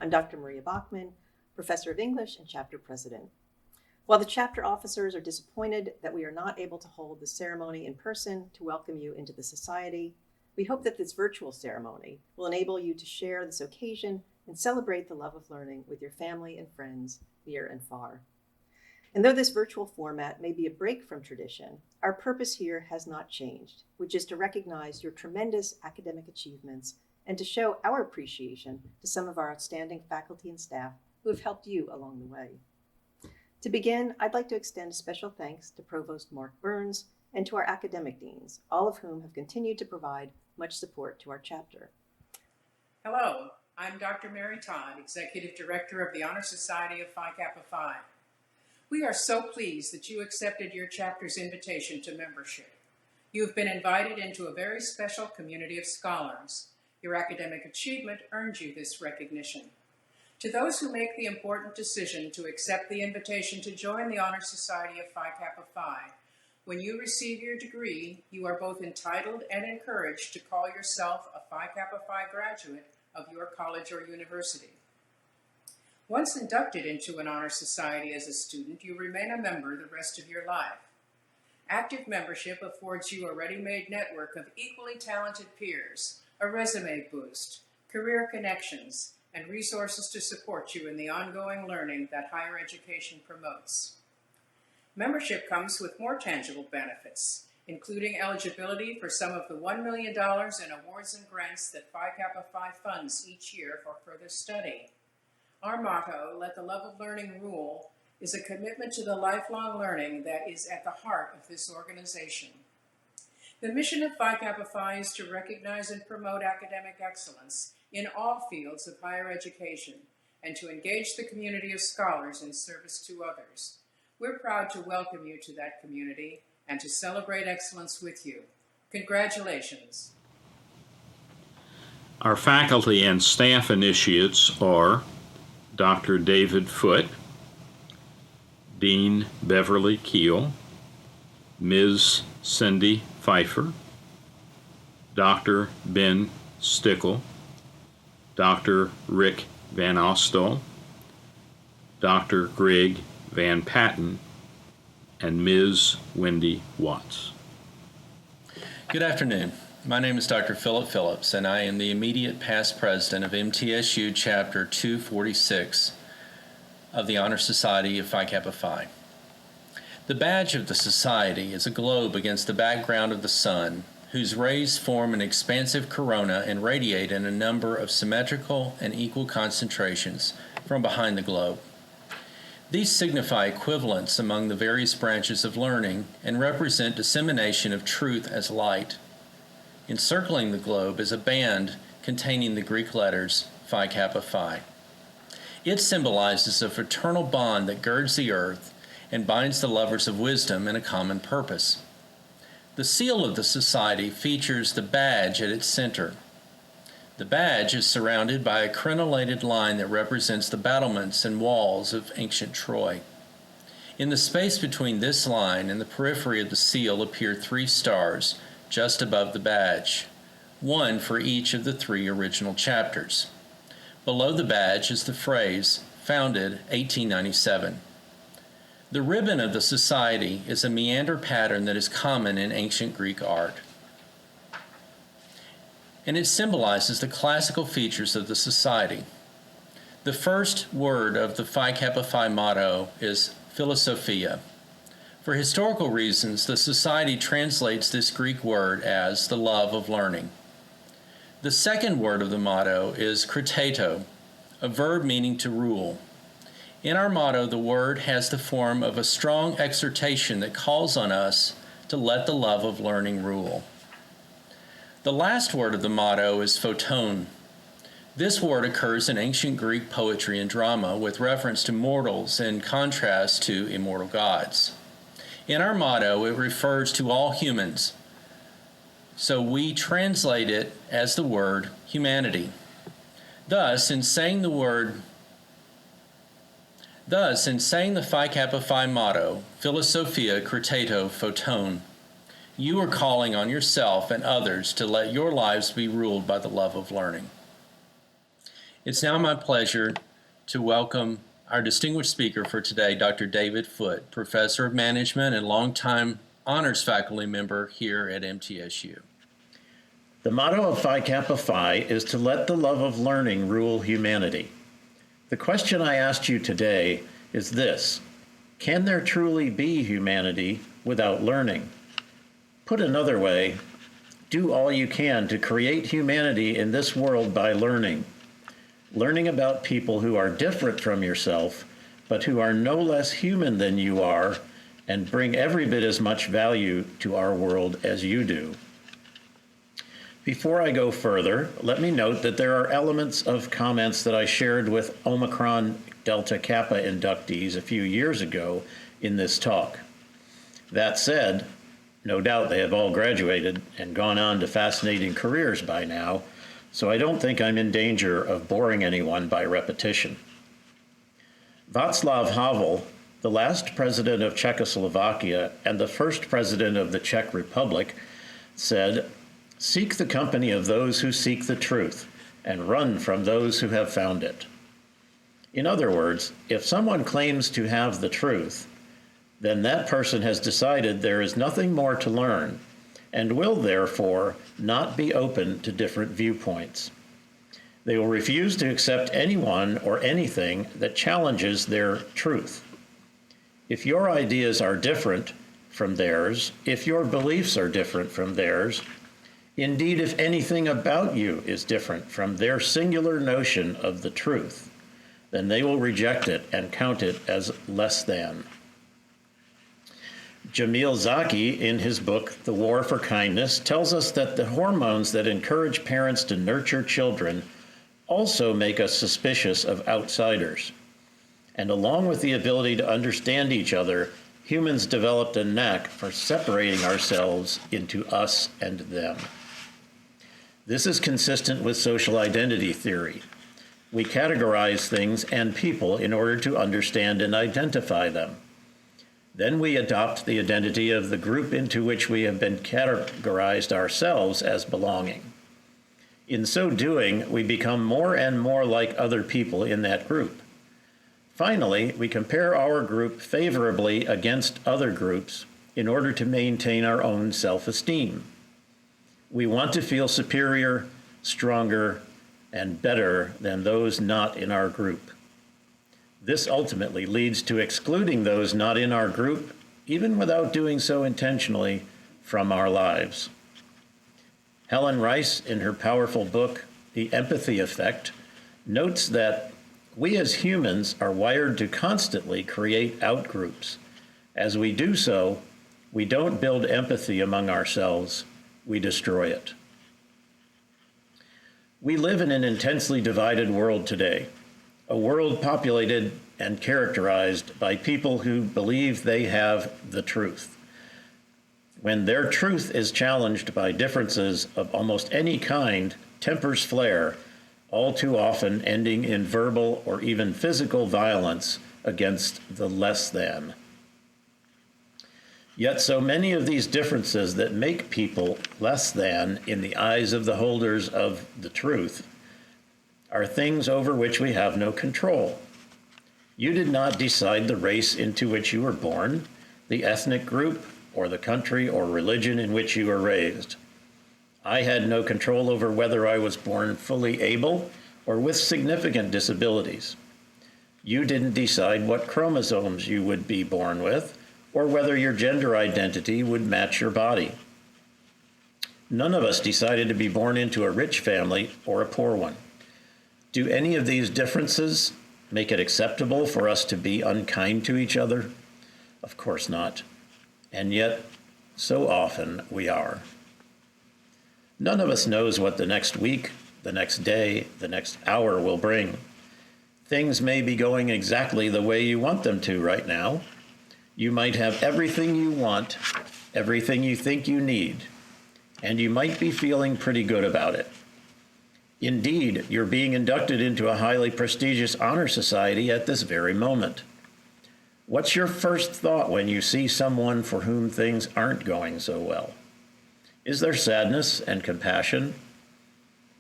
I'm Dr. Maria Bachman, Professor of English and Chapter President. While the chapter officers are disappointed that we are not able to hold the ceremony in person to welcome you into the Society, we hope that this virtual ceremony will enable you to share this occasion and celebrate the love of learning with your family and friends near and far. And though this virtual format may be a break from tradition, our purpose here has not changed, which is to recognize your tremendous academic achievements and to show our appreciation to some of our outstanding faculty and staff who have helped you along the way. To begin, I'd like to extend a special thanks to Provost Mark Burns and to our academic deans, all of whom have continued to provide much support to our chapter. Hello, I'm Dr. Mary Todd, Executive Director of the Honor Society of Phi Kappa Phi. We are so pleased that you accepted your chapter's invitation to membership. You have been invited into a very special community of scholars. Your academic achievement earned you this recognition. To those who make the important decision to accept the invitation to join the Honor Society of Phi Kappa Phi, when you receive your degree, you are both entitled and encouraged to call yourself a Phi Kappa Phi graduate of your college or university. Once inducted into an honor society as a student, you remain a member the rest of your life. Active membership affords you a ready-made network of equally talented peers, a resume boost, career connections, and resources to support you in the ongoing learning that higher education promotes. Membership comes with more tangible benefits, including eligibility for some of the $1 million in awards and grants that Phi Kappa Phi funds each year for further study. Our motto, "Let the love of learning rule," is a commitment to the lifelong learning that is at the heart of this organization. The mission of Phi Kappa Phi is to recognize and promote academic excellence in all fields of higher education and to engage the community of scholars in service to others. We're proud to welcome you to that community and to celebrate excellence with you. Congratulations. Our faculty and staff initiates are Dr. David Foote, Dean Beverly Keel, Ms. Cindy Pfeiffer, Dr. Ben Stickle, Dr. Rick Van Ostel, Dr. Greg Van Patten, and Ms. Wendy Watts. Good afternoon. My name is Dr. Philip Phillips, and I am the immediate past president of MTSU Chapter 246 of the Honor Society of Phi Kappa Phi. The badge of the society is a globe against the background of the sun, whose rays form an expansive corona and radiate in a number of symmetrical and equal concentrations from behind the globe. These signify equivalence among the various branches of learning and represent dissemination of truth as light. Encircling the globe is a band containing the Greek letters Phi Kappa Phi. It symbolizes a fraternal bond that girds the earth and binds the lovers of wisdom in a common purpose. The seal of the society features the badge at its center. The badge is surrounded by a crenellated line that represents the battlements and walls of ancient Troy. In the space between this line and the periphery of the seal appear 3 stars just above the badge, one for each of the 3 original chapters. Below the badge is the phrase, "Founded 1897." The ribbon of the society is a meander pattern that is common in ancient Greek art, and it symbolizes the classical features of the society. The first word of the Phi Kappa Phi motto is philosophia. For historical reasons, the society translates this Greek word as the love of learning. The second word of the motto is kriteto, a verb meaning to rule. In our motto, the word has the form of a strong exhortation that calls on us to let the love of learning rule. The last word of the motto is photon. This word occurs in ancient Greek poetry and drama with reference to mortals in contrast to immortal gods. In our motto, it refers to all humans, so we translate it as the word humanity. Thus, in saying the Phi Kappa Phi motto, Philosophia Criteto Photon, you are calling on yourself and others to let your lives be ruled by the love of learning. It's now my pleasure to welcome our distinguished speaker for today, Dr. David Foote, Professor of Management and longtime honors faculty member here at MTSU. The motto of Phi Kappa Phi is to let the love of learning rule humanity. The question I asked you today is this: can there truly be humanity without learning? Put another way, do all you can to create humanity in this world by learning. Learning about people who are different from yourself, but who are no less human than you are, and bring every bit as much value to our world as you do. Before I go further, let me note that there are elements of comments that I shared with Omicron Delta Kappa inductees a few years ago in this talk. That said, no doubt they have all graduated and gone on to fascinating careers by now, so I don't think I'm in danger of boring anyone by repetition. Václav Havel, the last president of Czechoslovakia and the first president of the Czech Republic, said, "Seek the company of those who seek the truth, and run from those who have found it." In other words, if someone claims to have the truth, then that person has decided there is nothing more to learn, and will therefore not be open to different viewpoints. They will refuse to accept anyone or anything that challenges their truth. If your ideas are different from theirs, if your beliefs are different from theirs, indeed, if anything about you is different from their singular notion of the truth, then they will reject it and count it as less than. Jamil Zaki, in his book, The War for Kindness, tells us that the hormones that encourage parents to nurture children also make us suspicious of outsiders. And along with the ability to understand each other, humans developed a knack for separating ourselves into us and them. This is consistent with social identity theory. We categorize things and people in order to understand and identify them. Then we adopt the identity of the group into which we have been categorized ourselves as belonging. In so doing, we become more and more like other people in that group. Finally, we compare our group favorably against other groups in order to maintain our own self-esteem. We want to feel superior, stronger, and better than those not in our group. This ultimately leads to excluding those not in our group, even without doing so intentionally, from our lives. Helen Rice, in her powerful book, The Empathy Effect, notes that we as humans are wired to constantly create outgroups. As we do so, we don't build empathy among ourselves, we destroy it. We live in an intensely divided world today, a world populated and characterized by people who believe they have the truth. When their truth is challenged by differences of almost any kind, tempers flare, all too often ending in verbal or even physical violence against the less than. Yet so many of these differences that make people less than in the eyes of the holders of the truth are things over which we have no control. You did not decide the race into which you were born, the ethnic group, or the country or religion in which you were raised. I had no control over whether I was born fully able or with significant disabilities. You didn't decide what chromosomes you would be born with, or whether your gender identity would match your body. None of us decided to be born into a rich family or a poor one. Do any of these differences make it acceptable for us to be unkind to each other? Of course not. And yet, so often we are. None of us knows what the next week, the next day, the next hour will bring. Things may be going exactly the way you want them to right now. You might have everything you want, everything you think you need, and you might be feeling pretty good about it. Indeed, you're being inducted into a highly prestigious honor society at this very moment. What's your first thought when you see someone for whom things aren't going so well? Is there sadness and compassion?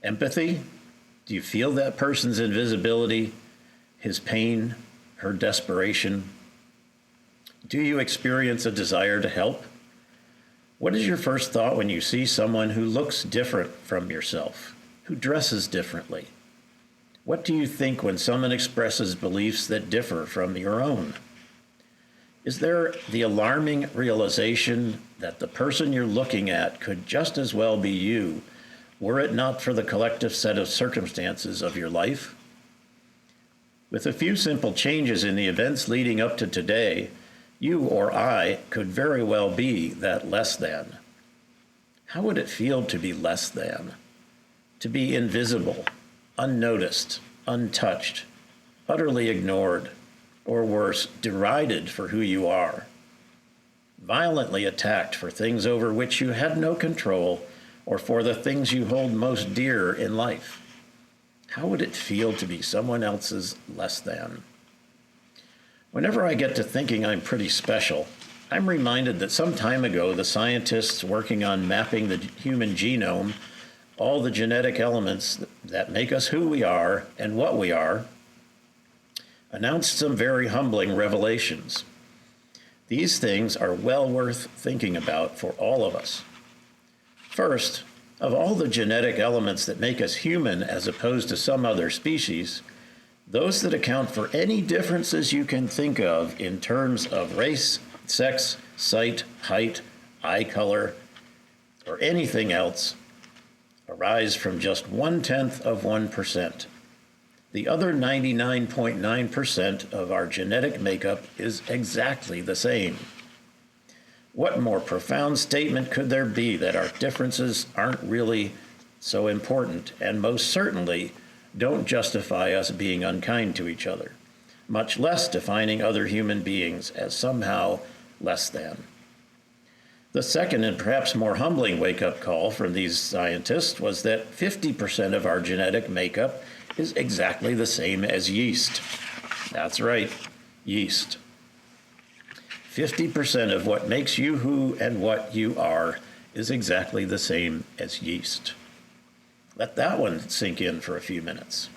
Empathy? Do you feel that person's invisibility, his pain, her desperation? Do you experience a desire to help? What is your first thought when you see someone who looks different from yourself, who dresses differently? What do you think when someone expresses beliefs that differ from your own? Is there the alarming realization that the person you're looking at could just as well be you, were it not for the collective set of circumstances of your life? With a few simple changes in the events leading up to today, you or I could very well be that less than. How would it feel to be less than? To be invisible, unnoticed, untouched, utterly ignored, or worse, derided for who you are, violently attacked for things over which you had no control or for the things you hold most dear in life. How would it feel to be someone else's less than? Whenever I get to thinking I'm pretty special, I'm reminded that some time ago the scientists working on mapping the human genome, all the genetic elements that make us who we are and what we are, announced some very humbling revelations. These things are well worth thinking about for all of us. First, of all the genetic elements that make us human as opposed to some other species, those that account for any differences you can think of in terms of race, sex, sight, height, eye color, or anything else arise from just 0.1%. The other 99.9% of our genetic makeup is exactly the same. What more profound statement could there be that our differences aren't really so important and most certainly don't justify us being unkind to each other, much less defining other human beings as somehow less than? The second and perhaps more humbling wake-up call from these scientists was that 50% of our genetic makeup is exactly the same as yeast. That's right, yeast. 50% of what makes you who and what you are is exactly the same as yeast. Let that one sink in for a few minutes.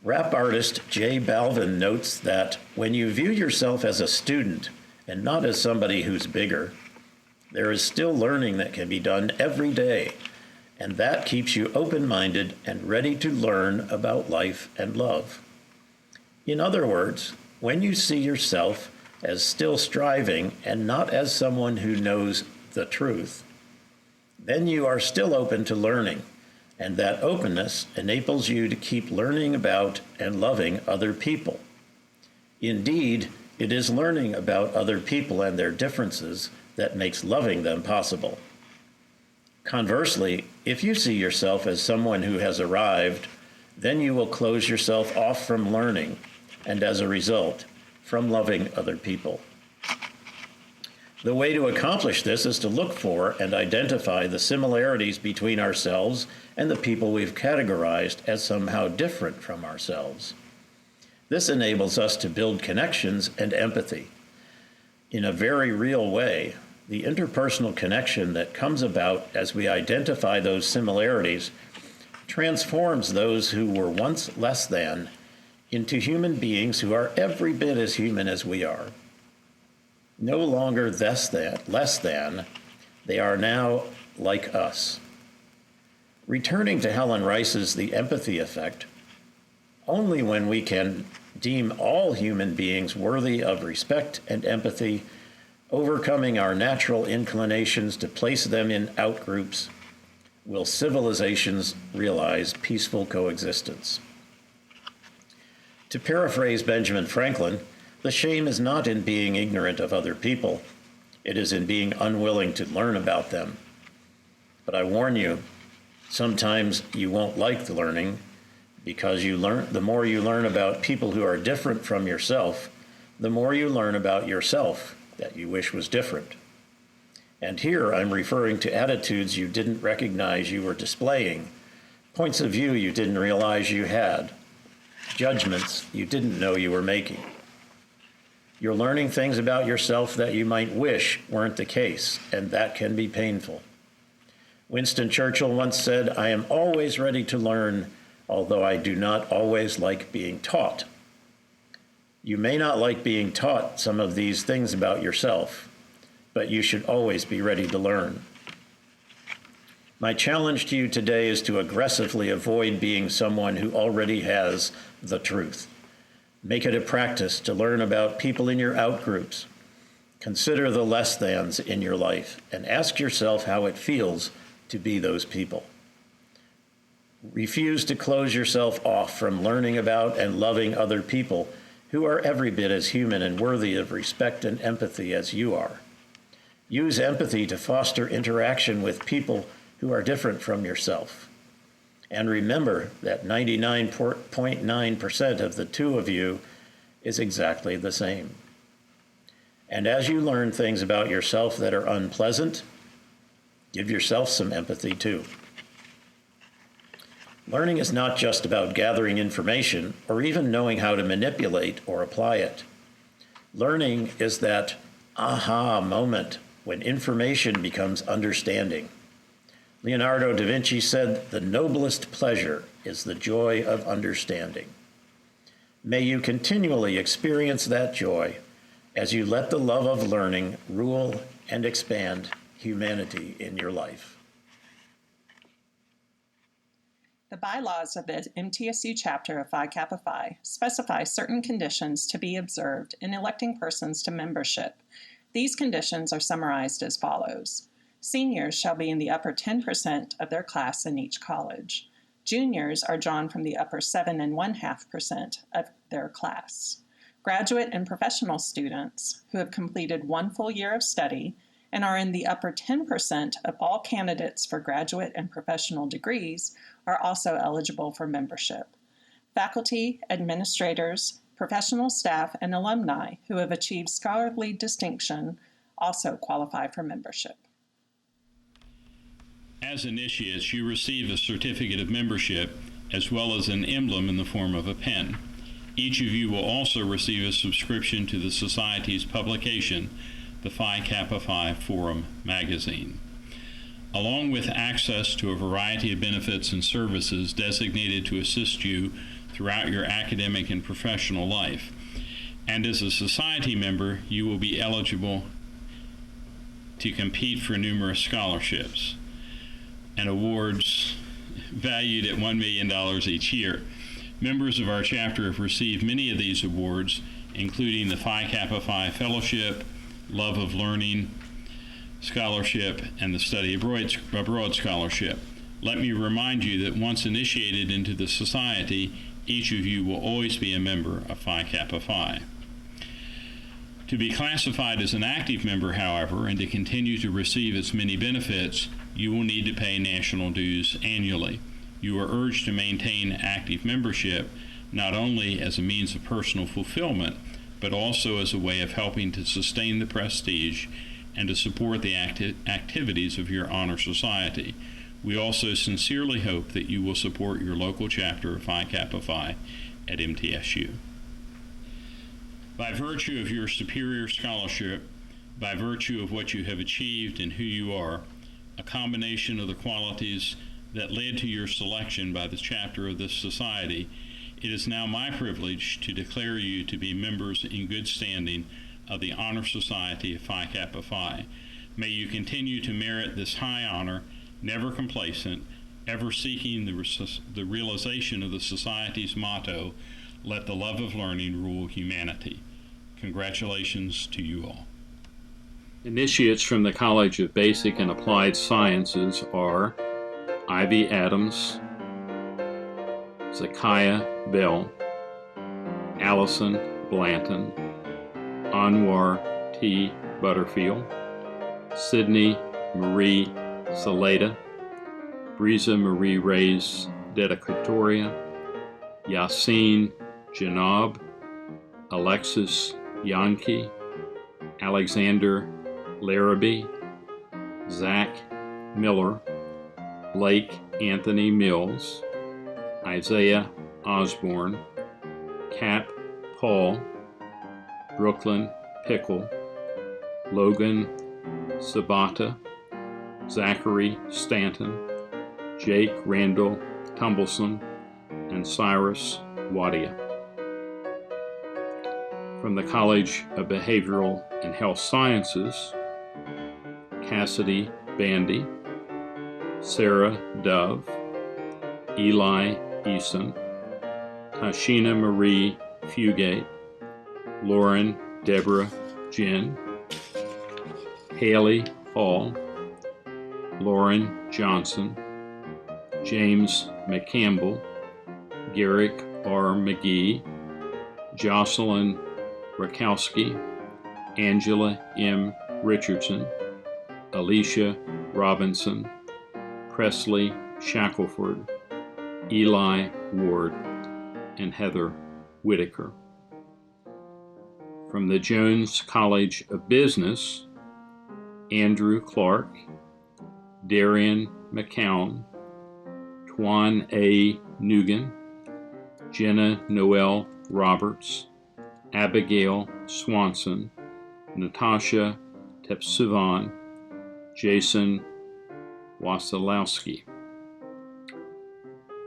Rap artist J Balvin notes that when you view yourself as a student and not as somebody who's bigger, there is still learning that can be done every day, and that keeps you open-minded and ready to learn about life and love. In other words, when you see yourself as still striving and not as someone who knows the truth, then you are still open to learning, and that openness enables you to keep learning about and loving other people. Indeed, it is learning about other people and their differences that makes loving them possible. Conversely, if you see yourself as someone who has arrived, then you will close yourself off from learning, and as a result, from loving other people. The way to accomplish this is to look for and identify the similarities between ourselves and the people we've categorized as somehow different from ourselves. This enables us to build connections and empathy. In a very real way, the interpersonal connection that comes about as we identify those similarities transforms those who were once less than into human beings who are every bit as human as we are. No longer less than, they are now like us. Returning to Helen Rice's The Empathy Effect, only when we can deem all human beings worthy of respect and empathy, overcoming our natural inclinations to place them in outgroups, will civilizations realize peaceful coexistence. To paraphrase Benjamin Franklin, the shame is not in being ignorant of other people. It is in being unwilling to learn about them. But I warn you, sometimes you won't like the learning, because the more you learn about people who are different from yourself, the more you learn about yourself that you wish was different. And here I'm referring to attitudes you didn't recognize you were displaying, points of view you didn't realize you had, judgments you didn't know you were making. You're learning things about yourself that you might wish weren't the case, and that can be painful. Winston Churchill once said, "I am always ready to learn, although I do not always like being taught." You may not like being taught some of these things about yourself, but you should always be ready to learn. My challenge to you today is to aggressively avoid being someone who already has the truth. Make it a practice to learn about people in your outgroups. Consider the less thans in your life and ask yourself how it feels to be those people. Refuse to close yourself off from learning about and loving other people who are every bit as human and worthy of respect and empathy as you are. Use empathy to foster interaction with people who are different from yourself. And remember that 99.9% of the two of you is exactly the same. And as you learn things about yourself that are unpleasant, give yourself some empathy too. Learning is not just about gathering information or even knowing how to manipulate or apply it. Learning is that aha moment when information becomes understanding. Leonardo da Vinci said, "The noblest pleasure is the joy of understanding." May you continually experience that joy as you let the love of learning rule and expand humanity in your life. The bylaws of the MTSU chapter of Phi Kappa Phi specify certain conditions to be observed in electing persons to membership. These conditions are summarized as follows. Seniors shall be in the upper 10% of their class in each college. Juniors are drawn from the upper 7.5% of their class. Graduate and professional students who have completed 1 full year of study and are in the upper 10% of all candidates for graduate and professional degrees are also eligible for membership. Faculty, administrators, professional staff, and alumni who have achieved scholarly distinction also qualify for membership. As initiates, you receive a certificate of membership as well as an emblem in the form of a pen. Each of you will also receive a subscription to the Society's publication, the Phi Kappa Phi Forum magazine, along with access to a variety of benefits and services designated to assist you throughout your academic and professional life. And as a Society member, you will be eligible to compete for numerous scholarships and awards valued at $1 million each year. Members of our chapter have received many of these awards, including the Phi Kappa Phi Fellowship, Love of Learning Scholarship, and the Study Abroad Scholarship. Let me remind you that once initiated into the Society, each of you will always be a member of Phi Kappa Phi. To be classified as an active member, however, and to continue to receive its many benefits, you will need to pay national dues annually. You are urged to maintain active membership not only as a means of personal fulfillment, but also as a way of helping to sustain the prestige and to support the activities of your honor society. We also sincerely hope that you will support your local chapter of Phi Kappa Phi at MTSU. By virtue of your superior scholarship, by virtue of what you have achieved and who you are, a combination of the qualities that led to your selection by the chapter of this society, it is now my privilege to declare you to be members in good standing of the Honor Society of Phi Kappa Phi. May you continue to merit this high honor, never complacent, ever seeking the realization of the Society's motto, "Let the love of learning rule humanity." Congratulations to you all. Initiates from the College of Basic and Applied Sciences are Ivy Adams, Zakiah Bell, Allison Blanton, Anwar T. Butterfield, Sydney Marie Saleda, Breeza Marie Reyes Dedicatoria, Yassine Janab, Alexis Yankee, Alexander Larrabee, Zach Miller, Blake Anthony Mills, Isaiah Osborne, Cap Paul, Brooklyn Pickle, Logan Sabata, Zachary Stanton, Jake Randall Tumbleson, and Cyrus Wadia. From the College of Behavioral and Health Sciences, Cassidy Bandy, Sarah Dove, Eli Eason, Tashina Marie Fugate, Lauren Deborah Ginn, Haley Hall, Lauren Johnson, James McCampbell, Garrick R. McGee, Jocelyn Rakowski, Angela M. Richardson, Alicia Robinson, Presley Shackelford, Eli Ward, and Heather Whitaker. From the Jones College of Business, Andrew Clark, Darian McCown, Twan A. Nugan, Jenna Noel Roberts, Abigail Swanson, Natasha Tepsuvan, Jason Wasilowski.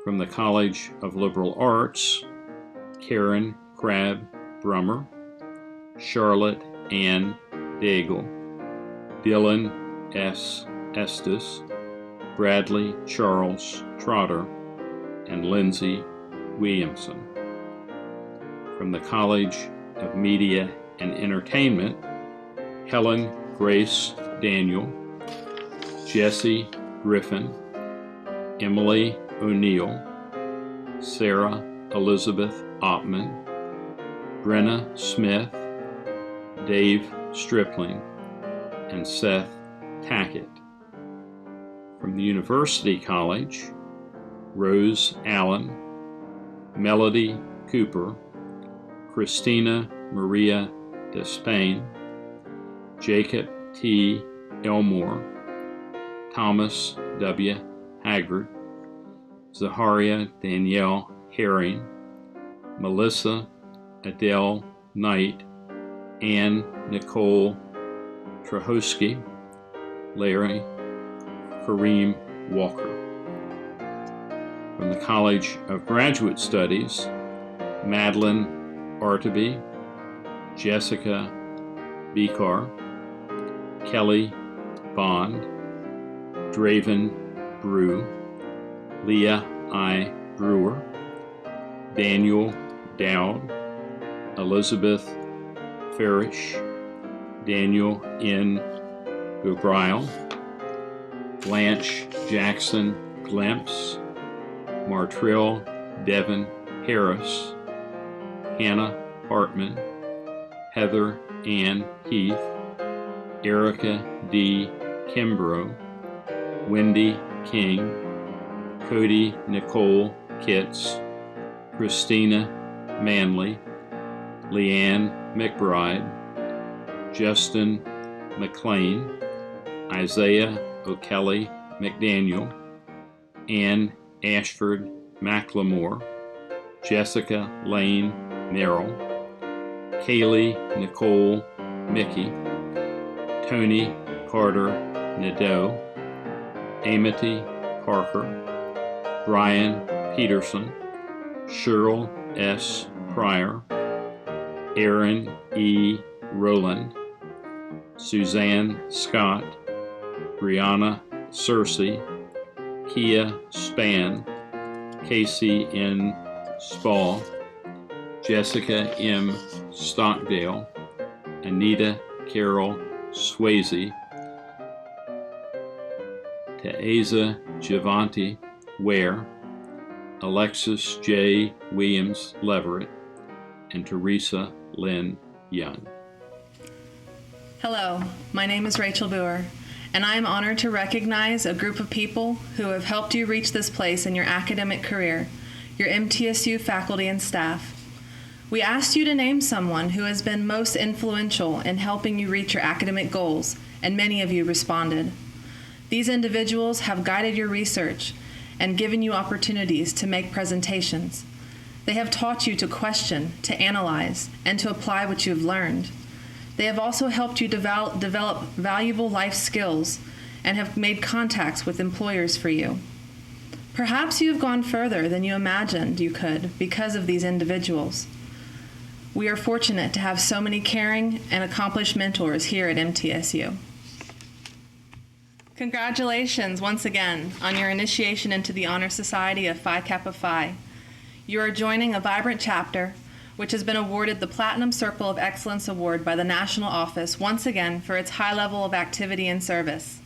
From the College of Liberal Arts, Karen Crabb Brummer, Charlotte Ann Daigle, Dylan S. Estes, Bradley Charles Trotter, and Lindsay Williamson. From the College of Media and Entertainment, Helen Grace Daniel, Jesse Griffin, Emily O'Neill, Sarah Elizabeth Oppman, Brenna Smith, Dave Stripling, and Seth Tackett. From the University College, Rose Allen, Melody Cooper, Christina Maria Despain, Jacob T. Elmore, Thomas W. Haggard, Zaharia Danielle Herring, Melissa Adele Knight, Ann Nicole Trahosky, Larry Kareem Walker. From the College of Graduate Studies, Madeline Artaby, Jessica Bekar, Kelly Bond, Draven Brew, Leah I. Brewer, Daniel Dowd, Elizabeth Farish, Daniel N. Gobrile, Blanche Jackson Glemps, Martrell Devon Harris, Hannah Hartman, Heather Ann Heath, Erica D. Kimbrough, Wendy King, Cody Nicole Kitts, Christina Manley, Leanne McBride, Justin McLean, Isaiah O'Kelly McDaniel, Ann Ashford McLemore, Jessica Lane Merrill, Kaylee Nicole Mickey, Tony Carter Nadeau, Amity Parker, Brian Peterson, Cheryl S. Pryor, Aaron E. Rowland, Suzanne Scott, Brianna Searcy, Kia Spann, Casey N. Spall, Jessica M. Stockdale, Anita Carol Swayze, Taeza Javanti Ware, Alexis J. Williams Leverett, and Teresa Lynn Young. Hello, my name is Rachel Boer, and I am honored to recognize a group of people who have helped you reach this place in your academic career, your MTSU faculty and staff. We asked you to name someone who has been most influential in helping you reach your academic goals, and many of you responded. These individuals have guided your research and given you opportunities to make presentations. They have taught you to question, to analyze, and to apply what you have learned. They have also helped you develop valuable life skills and have made contacts with employers for you. Perhaps you have gone further than you imagined you could because of these individuals. We are fortunate to have so many caring and accomplished mentors here at MTSU. Congratulations once again on your initiation into the Honor Society of Phi Kappa Phi. You are joining a vibrant chapter which has been awarded the Platinum Circle of Excellence Award by the National Office once again for its high level of activity and service.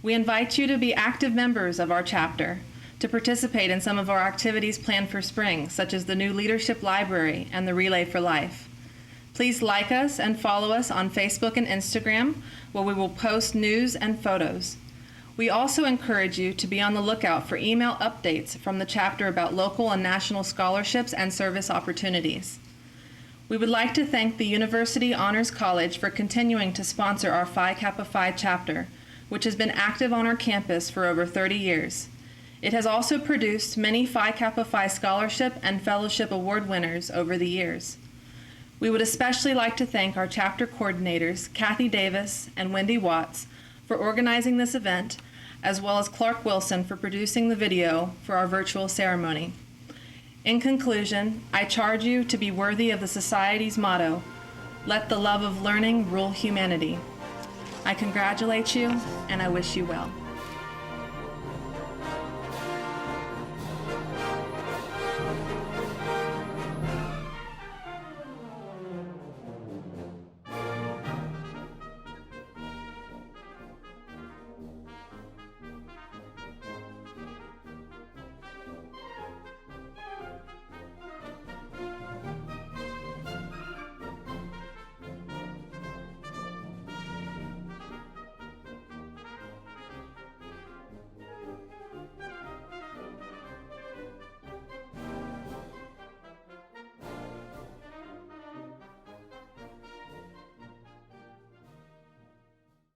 We invite you to be active members of our chapter, to participate in some of our activities planned for spring, such as the new Leadership Library and the Relay for Life. Please like us and follow us on Facebook and Instagram, where we will post news and photos. We also encourage you to be on the lookout for email updates from the chapter about local and national scholarships and service opportunities. We would like to thank the University Honors College for continuing to sponsor our Phi Kappa Phi chapter, which has been active on our campus for over 30 years. It has also produced many Phi Kappa Phi scholarship and fellowship award winners over the years. We would especially like to thank our chapter coordinators, Kathy Davis and Wendy Watts, for organizing this event, as well as Clark Wilson for producing the video for our virtual ceremony. In conclusion, I charge you to be worthy of the Society's motto, "Let the love of learning rule humanity." I congratulate you, and I wish you well.